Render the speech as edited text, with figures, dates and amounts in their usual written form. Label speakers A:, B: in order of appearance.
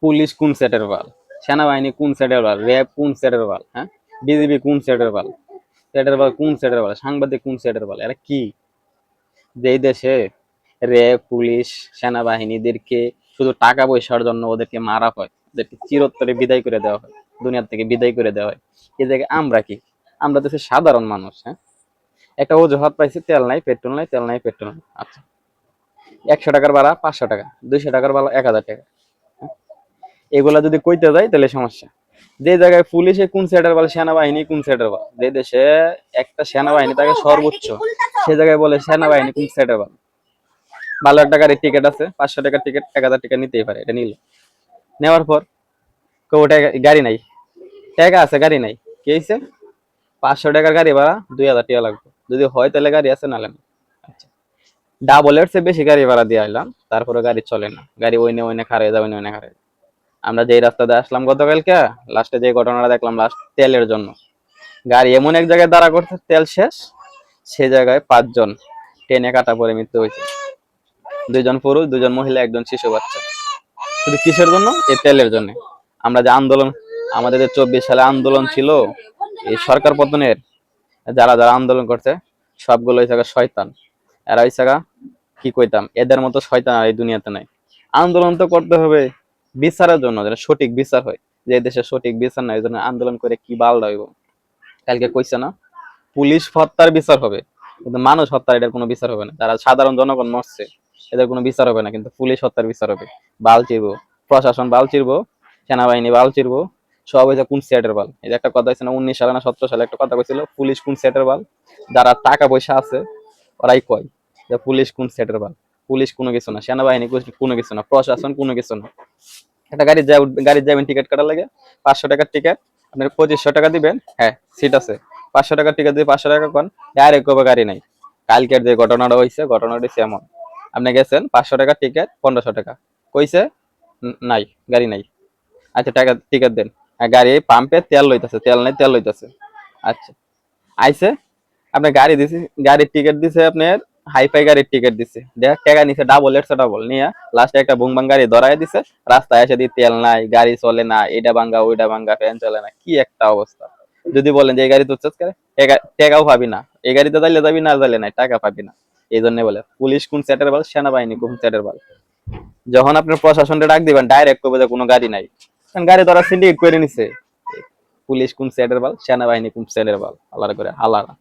A: Police কোন সেটের বাল, সেনাবাহিনী কোন সেটের বাল, র্যাব কোন সেটের বাল, হ্যাঁ, বিজিবি কোন সেটের বাল, সেটের বাল কোন সেটের বাল, সাংবাদিক কোন সেটের বাল, এরা কি? যেই দেশে র্যাব পুলিশ সেনাবাহিনীদেরকে শুধু টাকা পয়সার জন্য ওদেরকে মারা হয়, ওদেরকে চিরতরে বিদায় করে দেওয়া হয়, দুনিয়ার থেকে বিদায় করে দেওয়া হয়, এই জায়গায় আমরা কি? আমরা দেশের সাধারণ মানুষ, হ্যাঁ, একটা অজুহাত পাইছি, তেল নাই পেট্রোল নাই, তেল নাই পেট্রোল নাই, আচ্ছা, 100 টাকার ভাড়া 500 টাকা, 200 টাকার ভাড়া 1000 টাকা, এগুলা যদি কইতে যাই তাহলে সমস্যা। যে জায়গায় পুলিশে কোন সেটার বলে, সেনাবাহিনী কোন সেটার বলে, যে দেশে একটা সেনাবাহিনী থাকে সর্বোচ্চ, সে জায়গায় বলে সেনাবাহিনী কোন সেটার বলে। ভালো একটা গাড়ির টিকিট আছে, 500 টাকার টিকিট 1000 টাকা নিতেই পারে, এটা নিল, নেওয়ার পর ওটা গাড়ি নাই, টাকা আছে গাড়ি নাই, কি হয়েছে? 500 টাকার গাড়ি ভাড়া 2000 টাকা লাগবে, যদি হয় তাহলে গাড়ি আছে, নাহলে না। আচ্ছা, ডাবলের চেয়ে বেশি গাড়ি ভাড়া দিয়ে আইলাম, তারপরে গাড়ি চলে না, গাড়ি ওইনে খারে যায়, ওইনে খারে। আমরা যেই রাস্তা দিয়ে আসলাম গতকালকে, লাস্টে যে ঘটনাটা দেখলাম, লাস্ট তেলের জন্য গাড়ি এমন এক জায়গায় দাঁড়া করছে, তেল শেষ, সে জায়গায় 5 জন ট্রেনে কাটা পড়ে মৃত্যু হয়েছে, 2 জন পুরুষ 2 জন মহিলা 1 জন শিশু বাচ্চা, শুধু কিসের জন্য? এই তেলের জন্য। আমরা যে আন্দোলন, আমাদের যে 24 সালে আন্দোলন ছিল এই সরকার পতনের, যারা যারা আন্দোলন করছে সবগুলো হয়েছে শয়তান, এরা হয়েছে কি কইতাম, এদের মতো শয়তান আর এই দুনিয়াতে নাই। আন্দোলন তো করতে হবে বিচারের জন্য, যেন সঠিক বিচার হয়, যে দেশে সঠিক বিচার নাই, এই জন্য আন্দোলন করে কি বাল হইব। কালকে কইছে না, পুলিশ হত্যার বিচার হবে, কিন্তু মানুষ হত্যার এটার কোনো বিচার হবে না, যারা সাধারণ জনগণ মরছে এদের কোনো বিচার হবে না, কিন্তু পুলিশ হত্যার বিচার হবে। বাল চিরবো, প্রশাসন বাল চিরবো, সেনাবাহিনী বাল চিরবো, সব হয়েছে কোন সেটের বাল। এই যে একটা কথা হয়েছে না, 19 সালে না 17 সালে একটা কথা কইছিল, পুলিশ কোন সেটের বাল, যারা টাকা পয়সা আছে ওরাই কয় যে পুলিশ কোন সেটের বাল। পুলিশ কোনো কিছু না, সেনাবাহিনী কোনো কিছু না, প্রশাসন কোনো কিছু না। একটা গাড়ি যাবেন টিকিট কাটার লাগে, 500 টাকার টিকিট, আপনার 2500 টাকা দিবেন, হ্যাঁ সিট আছে, 500 টাকার টিকিট দিয়ে 500 টাকা কন, ডাইরেক্ট কবে গাড়ি নাই। কালকের যে ঘটনাটা হয়েছে, ঘটনাটা হচ্ছে এমন, আপনি গেছেন 500 টাকার টিকিট 1500 টাকা, কইছে নাই, গাড়ি নাই, আচ্ছা টাকা টিকিট দেন, গাড়ি পাম্পে তেল লইতেছে, তেল নাই তেল লইতেছে, আচ্ছা আইছে, আপনি গাড়ি দিছে, গাড়ির টিকিট দিছে আপনার, হাইফাই গাড়ির টিকিট দিছে, দেখ টাকা নিছে ডাবল, এর ডাবল নিয়ে লাস্টে একটা বুংবাং গাড়ি ধরাই দিছে, রাস্তায় এসে দিয়ে তেল নাই, গাড়ি চলে না, এটা ভাঙ্গা ওইটা ভাঙ্গা, ফ্যান চলে না, কি একটা অবস্থা। যদি বলেন যে এই গাড়ি তো করে, টাকাও পাবি না, এই গাড়িতে যাইলে যাবি, না যাইলে নাই, টাকা পাবি না। এই জন্য বলে পুলিশ কোন সেটের বল, সেনাবাহিনী কোন সেটের বল। যখন আপনার প্রশাসনটা ডাক দিবেন, ডাইরেক্ট করবে যে কোনো গাড়ি নাই, কারণ গাড়ি ধরা সিন্ডিকেট করে নিছে। পুলিশ কোন সেটের বল, সেনাবাহিনী কোন সেটের বল, আলাদা করে হালারা।